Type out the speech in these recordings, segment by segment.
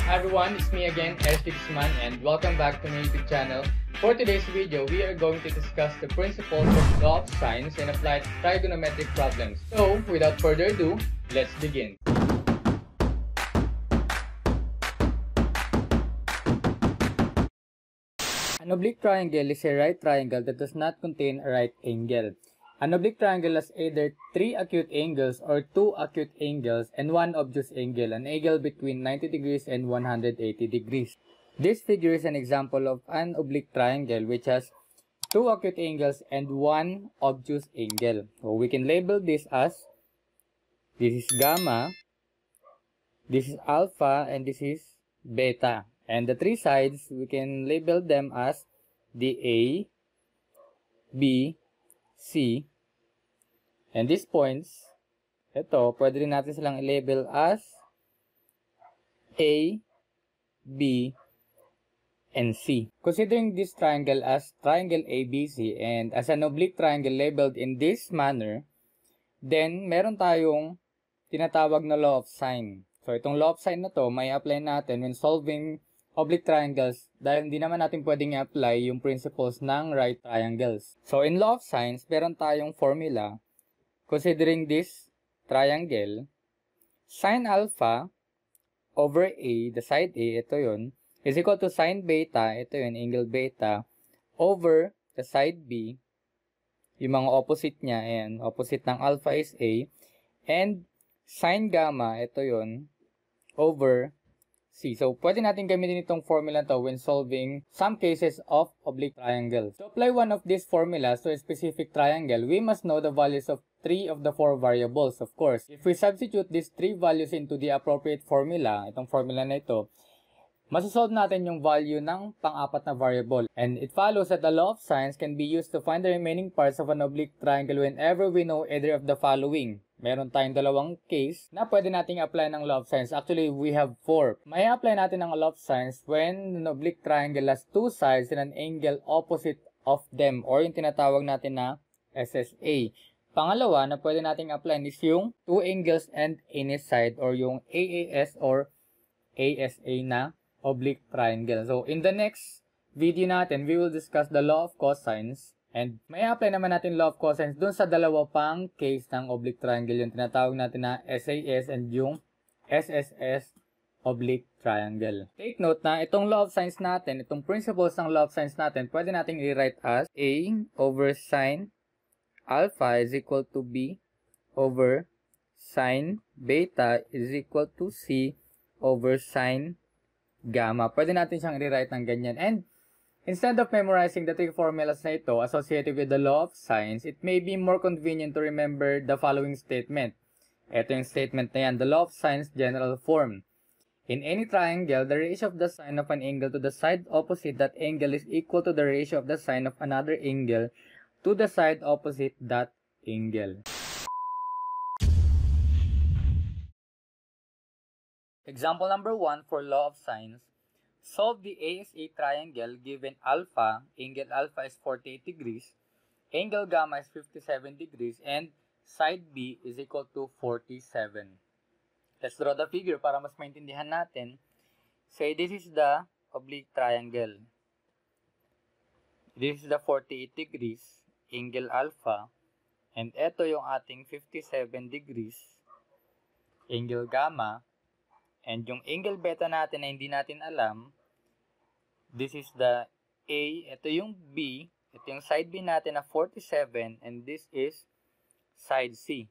Hi everyone, it's me again, Eric Guzman, and welcome back to my YouTube channel. For today's video, we are going to discuss the principles of law of sines and apply it to trigonometric problems. So, without further ado, let's begin. An oblique triangle is a right triangle that does not contain a right angle. An oblique triangle has either 3 acute angles or 2 acute angles and 1 obtuse angle, an angle between 90 degrees and 180 degrees. This figure is an example of an oblique triangle which has 2 acute angles and 1 obtuse angle. So we can label this as, this is gamma, this is alpha, and this is beta. And the 3 sides, we can label them as the A, B, C. And these points, ito, pwede rin natin silang i-label as A, B, and C. Considering this triangle as triangle ABC and as an oblique triangle labeled in this manner, then meron tayong tinatawag na law of sine. So itong law of sine na to, may apply natin when solving oblique triangles dahil hindi naman natin pwedeng i-apply yung principles ng right triangles. So in law of sines, meron tayong formula. Considering this triangle, sine alpha over A, the side A, ito yun, is equal to sine beta, ito yun, angle beta, over the side B, yung mga opposite niya, ayan, opposite ng alpha is A, and sine gamma, ito yun, over C. So, pwede natin gamitin itong formula to when solving some cases of oblique triangles. To apply one of these formulas to a specific triangle, we must know the values of 3 of the 4 variables, of course. If we substitute these 3 values into the appropriate formula, itong formula na ito, masasolve natin yung value ng pang-apat na variable. And it follows that the law of sines can be used to find the remaining parts of an oblique triangle whenever we know either of the following. Meron tayong dalawang case na pwede nating apply ng law of sines. Actually, we have 4. May apply natin ng law of sines when an oblique triangle has 2 sides and an angle opposite of them, or yung tinatawag natin na SSA. Pangalawa na pwede nating apply is yung 2 angles and any side, or yung AAS or ASA na oblique triangle. So, in the next video natin, we will discuss the law of cosines. And may apply naman natin law of cosines dun sa dalawa pang case ng oblique triangle, yung tinatawag natin na SAS and yung SSS oblique triangle. Take note na itong law of sines natin, itong principles ng law of sines natin, pwede nating i-write as A over sine alpha is equal to B over sine beta is equal to C over sine gamma. Pwede natin siyang i-write ng ganyan. And instead of memorizing the 3 formulas na ito associated with the law of sines, it may be more convenient to remember the following statement. Ito yung statement na yan, the law of sines general form. In any triangle, the ratio of the sine of an angle to the side opposite that angle is equal to the ratio of the sine of another angle to the side opposite that angle. Example number 1 for law of sines. Solve the ASA triangle given alpha, angle alpha is 48 degrees, angle gamma is 57 degrees, and side B is equal to 47. Let's draw the figure para mas maintindihan natin. Say this is the oblique triangle. This is the 48 degrees, angle alpha, and ito yung ating 57 degrees, angle gamma, and yung angle beta natin na hindi natin alam, this is the A, ito yung B, ito yung side B natin na 47, and this is side C.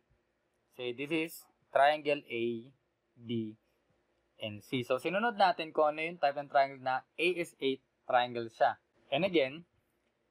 So, this is triangle A, B, and C. So, sinunod natin kung ano yung type ng triangle na ASA triangle siya. And again,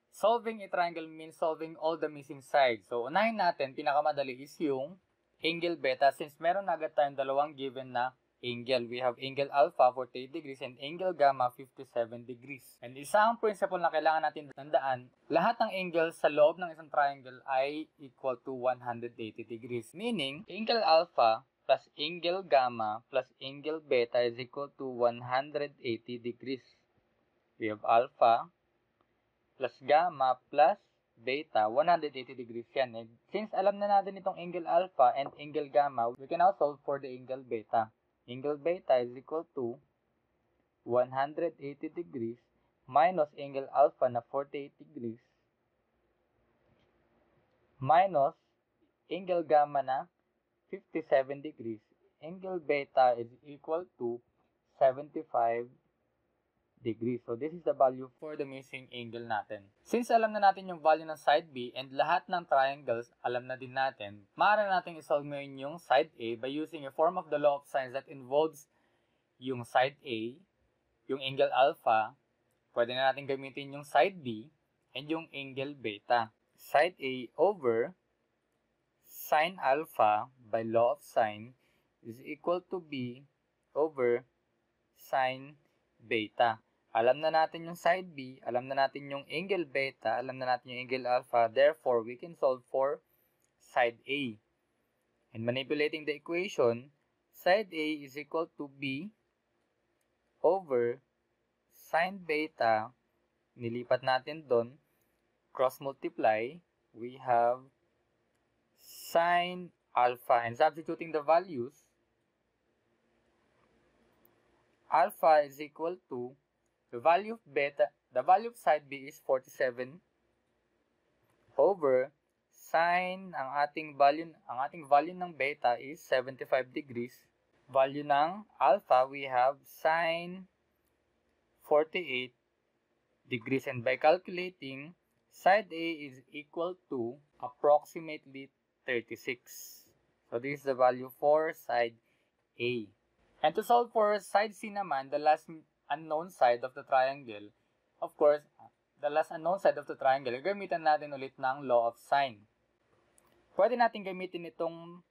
solving a triangle means solving all the missing sides. So, unahin natin, pinakamadali is yung angle beta since meron na agad tayong dalawang given na angle. We have angle alpha 48 degrees and angle gamma 57 degrees. And isang principle na kailangan natin tandaan, lahat ng angles sa loob ng isang triangle ay equal to 180 degrees. Meaning, angle alpha plus angle gamma plus angle beta is equal to 180 degrees. We have alpha plus gamma plus beta, 180 degrees yan. And since alam na natin itong angle alpha and angle gamma, we can now solve for the angle beta. Angle beta is equal to 180 degrees minus angle alpha na 48 degrees minus angle gamma na 57 degrees. Angle beta is equal to 75 degrees. So, this is the value for the missing angle natin. Since alam na natin yung value ng side B and lahat ng triangles alam na din natin, maaari natin isolve ngayon yung side A by using a form of the law of sines that involves yung side A, yung angle alpha, pwede na natin gamitin yung side B, and yung angle beta. Side A over sine alpha by law of sine is equal to B over sine beta. Alam na natin yung side B, alam na natin yung angle beta, alam na natin yung angle alpha, therefore we can solve for side A. And manipulating the equation, side A is equal to B over sine beta, nilipat natin doon, cross multiply, we have sine alpha, and substituting the values, alpha is equal to the value of beta, the value of side B is 47 over sine, ang ating value ng beta is 75 degrees. Value ng alpha, we have sine 48 degrees, and by calculating, side A is equal to approximately 36. So this is the value for side A. And to solve for side C naman, the last unknown side of the triangle, of course, the last unknown side of the triangle, gamitan natin ulit ng law of sine. Pwede natin gamitin itong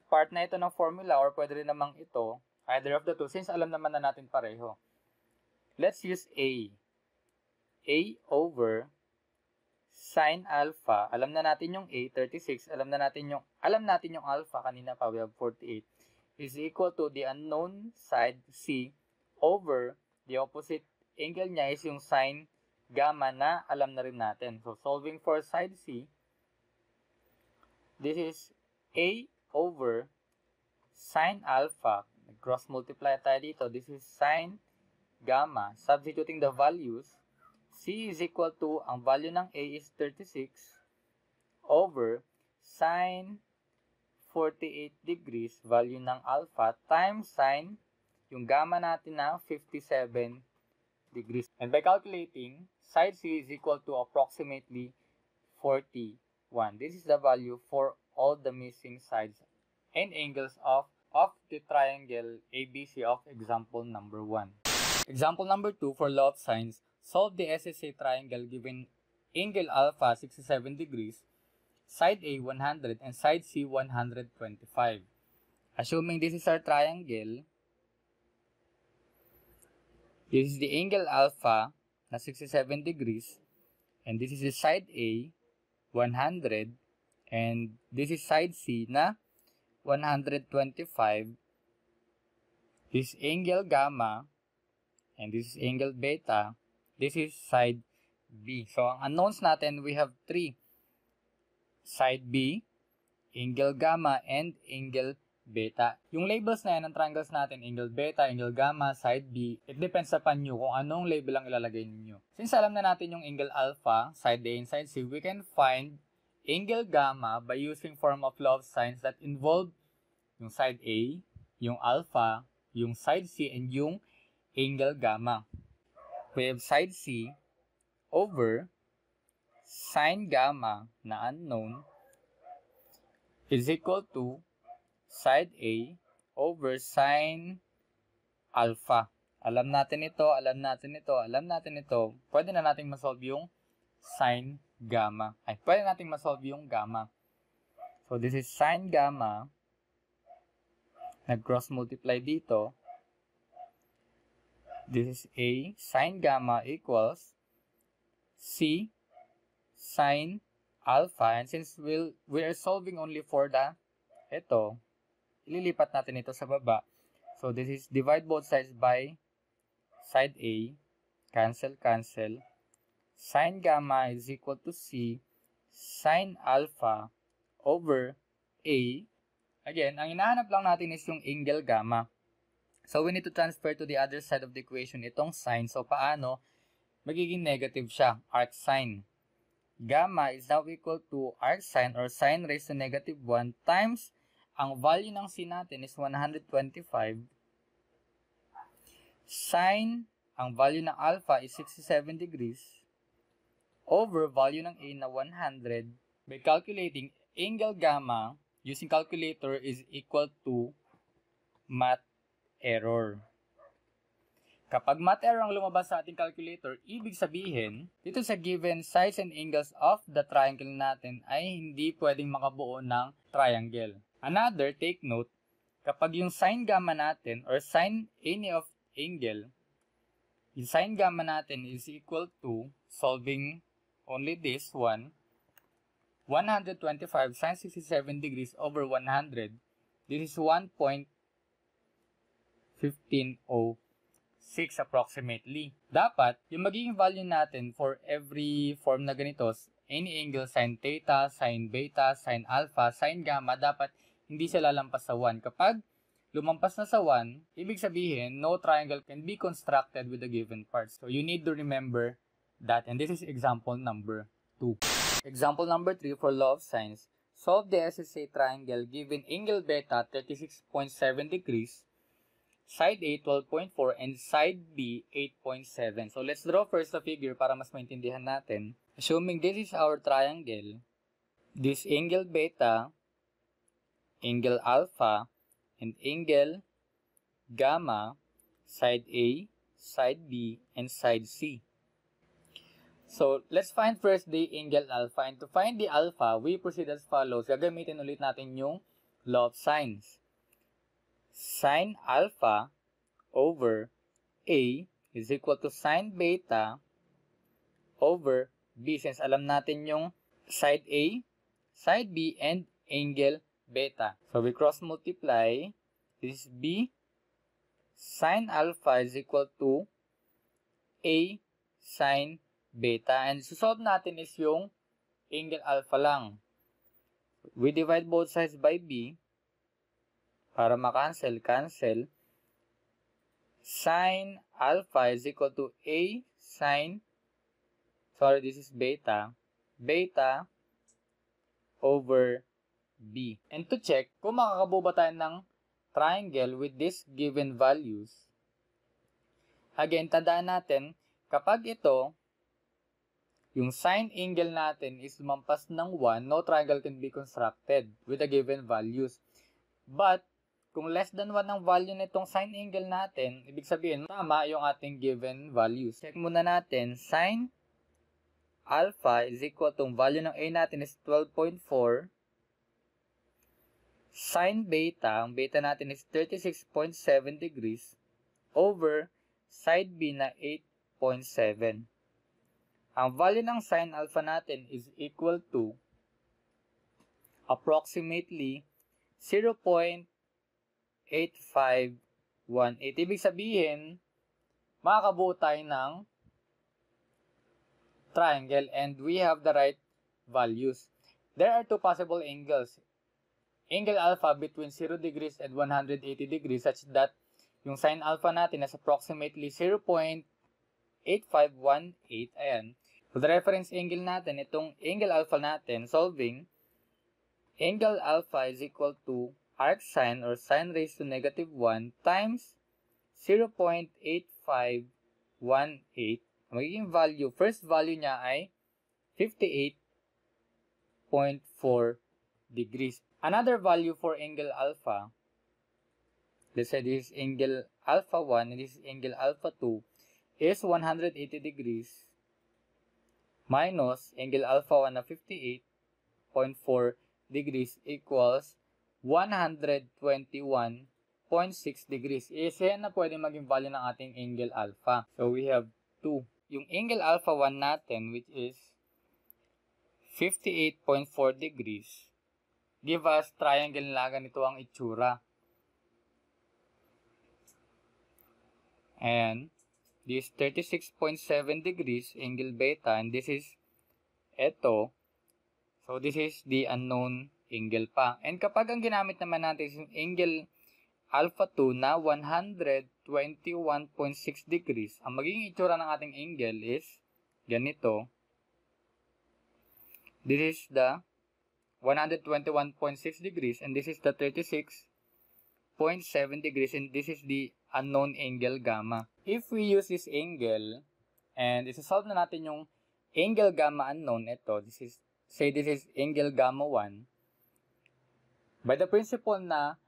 part na ito ng formula or pwede rin namang ito, either of the two, since alam naman na natin pareho. Let's use A. A over sine alpha. Alam na natin yung A, 36. Alam natin yung alpha, kanina pa, we have 48, is equal to the unknown side C over the opposite angle niya is yung sine gamma na alam na rin natin. So, solving for side C, this is A over sine alpha. Cross multiply tayo dito. This is sine gamma. Substituting the values, C is equal to, ang value ng A is 36 over sine 48 degrees, value ng alpha, times sine, yung gamma natin na 57 degrees. And by calculating, side C is equal to approximately 41. This is the value for all the missing sides and angles of the triangle ABC of example number 1. Example number 2, for law of sines, solve the SSA triangle given angle alpha 67 degrees, side A 100 and side C 125. Assuming this is our triangle, this is the angle alpha na 67 degrees, and this is the side A 100, and this is side C na 125. This is angle gamma, and this is angle beta. This is side B. So, ang unknowns natin, we have 3. Side B, angle gamma, and angle beta. Yung labels na yan ng triangles natin, angle beta, angle gamma, side B, it depends upon nyo kung anong label ang ilalagay ninyo. Since alam na natin yung angle alpha, side A and side C, we can find angle gamma by using form of law of sines that involve yung side A, yung alpha, yung side C, and yung angle gamma. We have side C over sine gamma na unknown is equal to side A over sine alpha. Alam natin ito, alam natin ito, alam natin ito. Pwede na nating masolve yung sine gamma. Pwede nating masolve yung gamma. So, this is sine gamma. Nag-cross multiply dito. This is A sine gamma equals C sine alpha, and since we are solving only for ito, ililipat natin ito sa baba. So this is divide both sides by side A, cancel. Sine gamma is equal to C sine alpha over A. Again, ang hinahanap lang natin is yung angle gamma. So, we need to transfer to the other side of the equation itong sine. So, paano? Magiging negative siya, arc sine. Gamma is now equal to arc sine or sine raised to negative 1 times ang value ng c natin is 125. Sine, ang value ng alpha is 67 degrees over value ng a na 100. By calculating angle gamma using calculator is equal to math error. Kapag math error ang lumabas sa ating calculator, ibig sabihin, dito sa given sides and angles of the triangle natin ay hindi pwedeng makabuo ng triangle. Another, take note, kapag yung sine gamma natin or sine any of angle, yung sine gamma natin is equal to, solving only this one, 125 sine 67 degrees over 100, this is 1.1506 approximately. Dapat, yung magiging value natin for every form na ganito, any angle, sin theta, sin beta, sin alpha, sin gamma, dapat hindi siya lalampas sa 1. Kapag lumampas na sa 1, ibig sabihin, no triangle can be constructed with the given parts. So, you need to remember that. And this is example number 2. Example number 3 for law of sines. Solve the SSA triangle given angle beta 36.7 degrees, side A 12.4 and side B 8.7. So let's draw first the figure para mas maintindihan natin. Assuming this is our triangle, this angle beta, angle alpha, and angle gamma, side A, side B, and side C. So let's find first the angle alpha, and to find the alpha, we proceed as follows. Gagamitin ulit natin yung law of sines. Sin alpha over A is equal to sin beta over B, since alam natin yung side A, side B, and angle beta. So we cross multiply. This is B. Sin alpha is equal to A sin beta. And susolve natin is yung angle alpha lang. We divide both sides by B. Para makancel, cancel. Sin alpha is equal to A sin, this is beta, beta over B. And to check kung makakabuo ba tayo ng triangle with these given values, again, tandaan natin, kapag ito, yung sine angle natin is lumampas ng 1, no triangle can be constructed with the given values. But, kung less than 1 ang value nitong sine angle natin, ibig sabihin, tama yung ating given values. Check muna natin, sine alpha is equal to, value ng A natin is 12.4. Sine beta, ang beta natin is 36.7 degrees over side B na 8.7. Ang value ng sine alpha natin is equal to approximately 0.8518. Ibig sabihin, makakabuo tayo ng triangle and we have the right values. There are two possible angles. Angle alpha between 0 degrees and 180 degrees such that yung sine alpha natin is approximately 0.8518. Ayan. So, the reference angle natin, itong angle alpha natin, solving, angle alpha is equal to arc sine or sine raised to negative 1 times 0.8518. Magiging value, first value niya ay 58.4 degrees. Another value for angle alpha, let's say this is angle alpha 1 and this is angle alpha 2, is 180 degrees minus angle alpha 1 na 58.4 degrees equals 121.6 degrees. Isa yan na pwede maging value ng ating angle alpha. So we have 2. Yung angle alpha 1 natin, which is 58.4 degrees, give us triangle na ganito ang itsura. And this 36.7 degrees angle beta, and this is eto. So this is the unknown angle pa. And kapag ang ginamit naman natin yung angle alpha 2 na 121.6 degrees. Ang magiging itsura ng ating angle is ganito. This is the 121.6 degrees and this is the 36.7 degrees and this is the unknown angle gamma. If we use this angle and isa-solve na natin yung angle gamma unknown, ito, this is angle gamma 1. By the principle na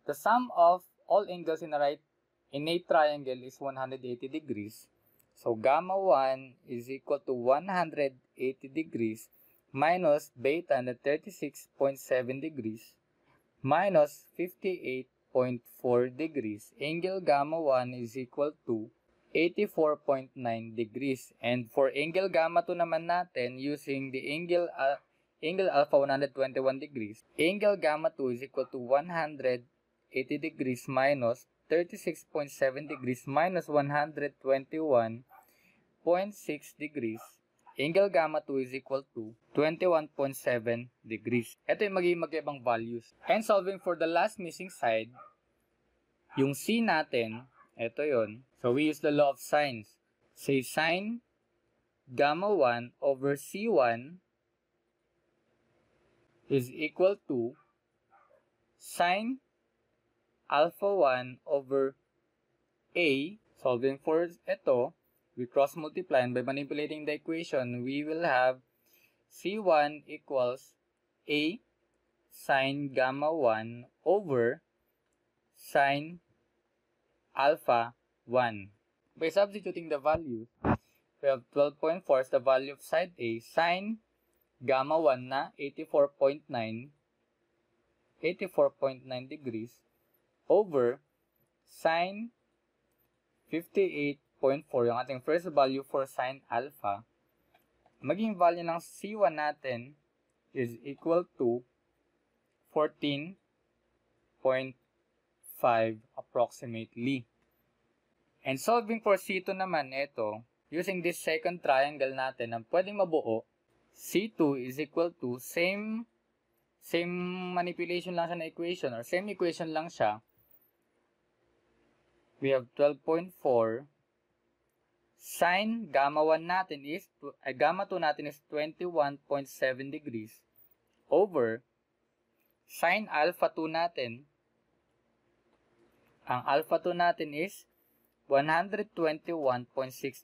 the sum of all angles in a triangle is 180 degrees. So gamma 1 is equal to 180 degrees minus beta na 36.7 degrees minus 58.4 degrees. Angle gamma 1 is equal to 84.9 degrees. And for angle gamma 2 naman natin, using the angle alpha 121 degrees, angle gamma 2 is equal to 180 degrees minus 36.7 degrees minus 121.6 degrees. Angle gamma 2 is equal to 21.7 degrees. Ito yung magiging magkaibang values. And solving for the last missing side, yung C natin, ito yon. So we use the law of sines. Say sine gamma 1 over C1 is equal to sine alpha 1 over A. Solving for ito, we cross multiply and by manipulating the equation, we will have C1 equals A sine gamma 1 over sine alpha 1. By substituting the values, we have 12.4 is the value of side A, sine gamma 1 na 84.9 degrees over sine 58.4, yung ating first value for sine alpha. Maging value ng C1 natin is equal to 14.5 approximately. And solving for C2 naman, ito, using this second triangle natin na pwedeng mabuo, C2 is equal to same manipulation lang siya na equation or same equation lang siya. We have 12.4 sine gamma 1 natin is gamma 2 natin is 21.7 degrees over sine alpha 2 natin. Ang alpha 2 natin is 121.6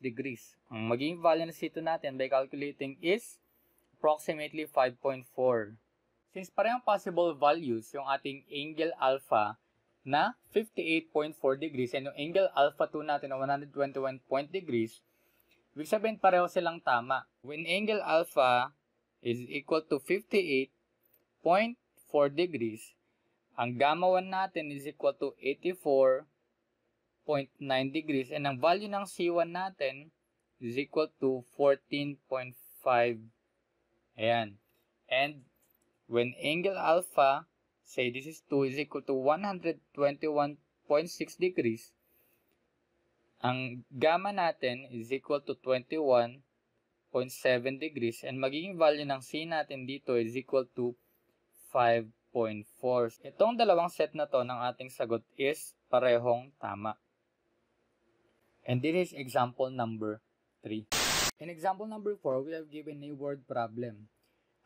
degrees. Ang magiging value ng C2 natin by calculating is approximately 5.4. Since parehong possible values yung ating angle alpha na 58.4 degrees and yung angle alpha 2 natin na 121 degrees, ibig sabihin pareho silang tama. When angle alpha is equal to 58.4 degrees, ang gamma 1 natin is equal to 84.9 degrees and ang value ng C1 natin is equal to 14.5. Ayan. And when angle alpha, say this is 2, is equal to 121.6 degrees, ang gamma natin is equal to 21.7 degrees and magiging value ng C natin dito is equal to 5.4. Itong dalawang set na to ng ating sagot is parehong tama. And this is example number 3. In example number 4, we have given a word problem.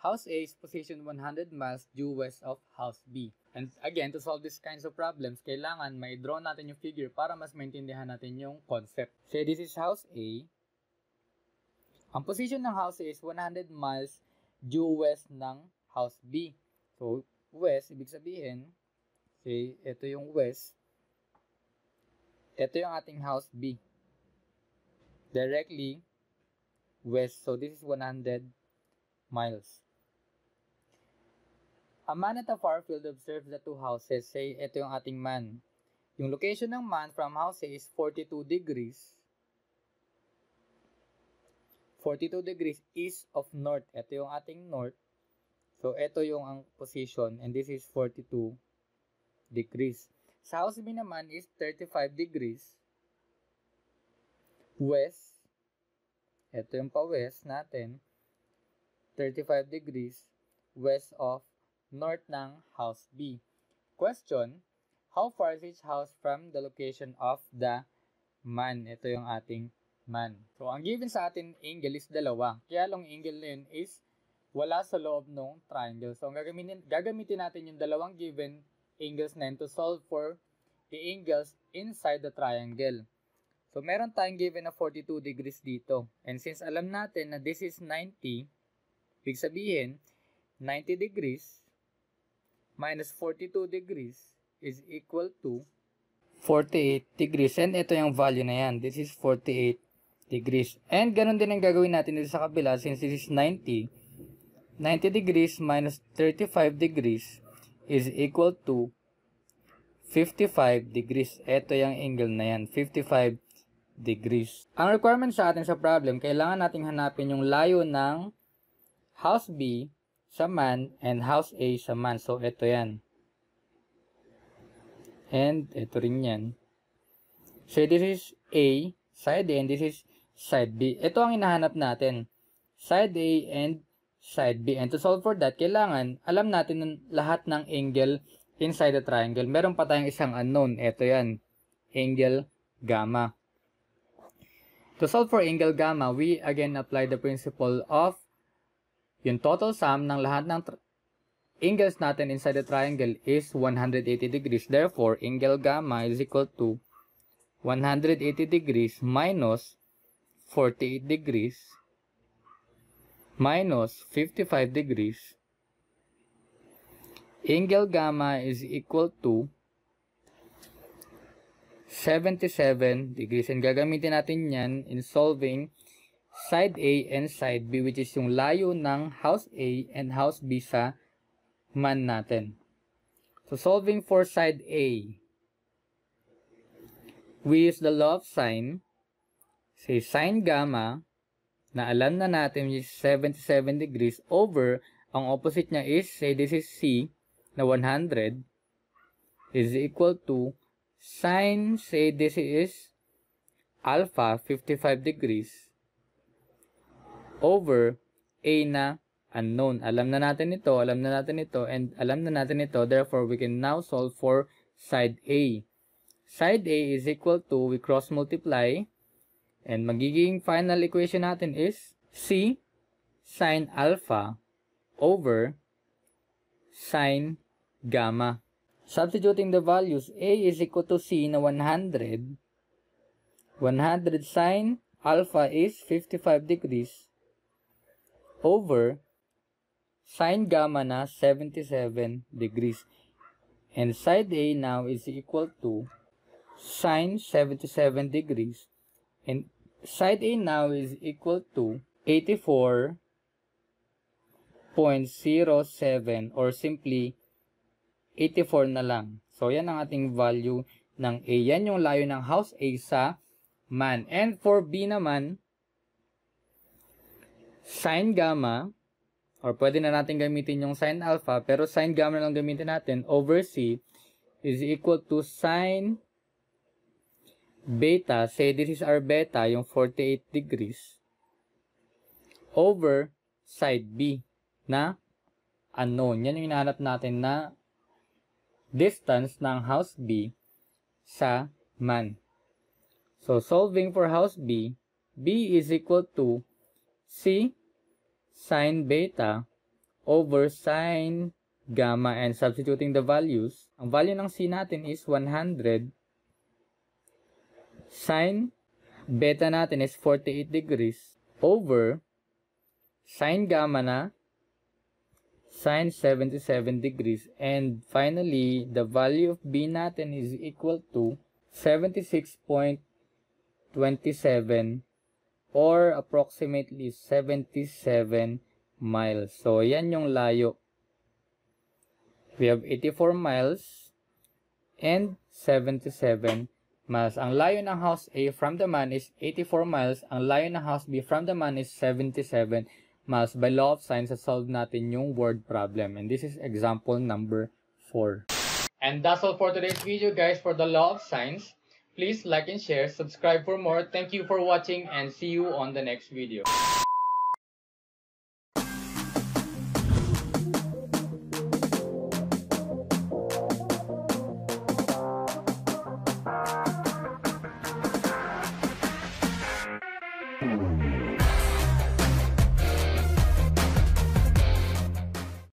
House A is positioned 100 miles due west of House B. And again, to solve these kinds of problems, kailangan may draw natin yung figure para mas maintindihan natin yung concept. Say this is House A. Ang position ng House A is 100 miles due west ng House B. So, west, ibig sabihin, say, ito yung west. Ito yung ating House B. Directly west. So, this is 100 miles. A man at a far field observes the two houses. Say, ito yung ating man. Yung location ng man from house A is 42 degrees. 42 degrees east of north. Ito yung ating north. So, ito yung ang position. And this is 42 degrees. Sa house B naman is 35 degrees west. Ito yung pa-west natin. 35 degrees west of north ng house B. Question, how far is each house from the location of the man? Ito yung ating man. So, ang given sa atin angle is dalawa. Kaya lang angle na yun is wala sa loob ng triangle. So, gagamitin natin yung dalawang given angles na yun to solve for the angles inside the triangle. So, meron tayong given na 42 degrees dito. And since alam natin na this is 90, ibig sabihin, 90 degrees minus 42 degrees is equal to 48 degrees. And ito yung value na yan. This is 48 degrees. And ganun din ang gagawin natin dito sa kabila since this is 90. 90 degrees minus 35 degrees is equal to 55 degrees. Ito yung angle na yan. 55 degrees. Ang requirement sa atin sa problem, kailangan nating hanapin yung layo ng house B sa man and house A sa man. So, ito yan. And ito rin yan. So, this is A, side A, and this is side B. Ito ang hinahanap natin. Side A and side B. And to solve for that, kailangan alam natin lahat ng angle inside the triangle. Meron pa tayong isang unknown. Ito yan. Angle gamma. To solve for angle gamma, we again apply the principle of yung total sum ng lahat ng angles natin inside the triangle is 180 degrees. Therefore, angle gamma is equal to 180 degrees minus 48 degrees minus 55 degrees. Angle gamma is equal to 77 degrees. And gagamitin natin yan in solving side A and side B, which is yung layo ng house A and house B sa man natin. So, solving for side A, we use the law of sine. Say sine gamma, na alam na natin is 77 degrees over, ang opposite niya is, say this is C, na 100, is equal to sine, say this is alpha, 55 degrees, over A na unknown. Alam na natin ito, and alam na natin ito. Therefore, we can now solve for side A. Side A is equal to, we cross multiply, and magiging final equation natin is C sine alpha over sine gamma. Substituting the values, A is equal to C na 100. 100 sine alpha is 55 degrees. Over sine gamma na 77 degrees. And side A now is equal to sine 77 degrees. And side A now is equal to 84.07 or simply 84 na lang. So, yan ang ating value ng A. Yan yung layo ng house A sa man. And for B naman, sine gamma, or pwede na natin gamitin yung sine alpha, pero sine gamma lang gamitin natin, over C is equal to sine beta, say this is our beta, yung 48 degrees, over side B na unknown. Yan yung hinahanap natin na distance ng house B sa man. So, solving for house B, B is equal to C sine beta over sine gamma, and substituting the values, ang value ng C natin is 100, sine beta natin is 48 degrees, over sine gamma na sine 77 degrees, and finally, the value of B natin is equal to 76.27 or approximately 77 miles. So, yan yung layo. We have 84 miles and 77 miles. Ang layo ng house A from the man is 84 miles. Ang layo ng house B from the man is 77 miles. By law of sine, solve natin yung word problem. And this is example number 4. And that's all for today's video, guys, for the law of sines. Please like and share, subscribe for more. Thank you for watching and see you on the next video.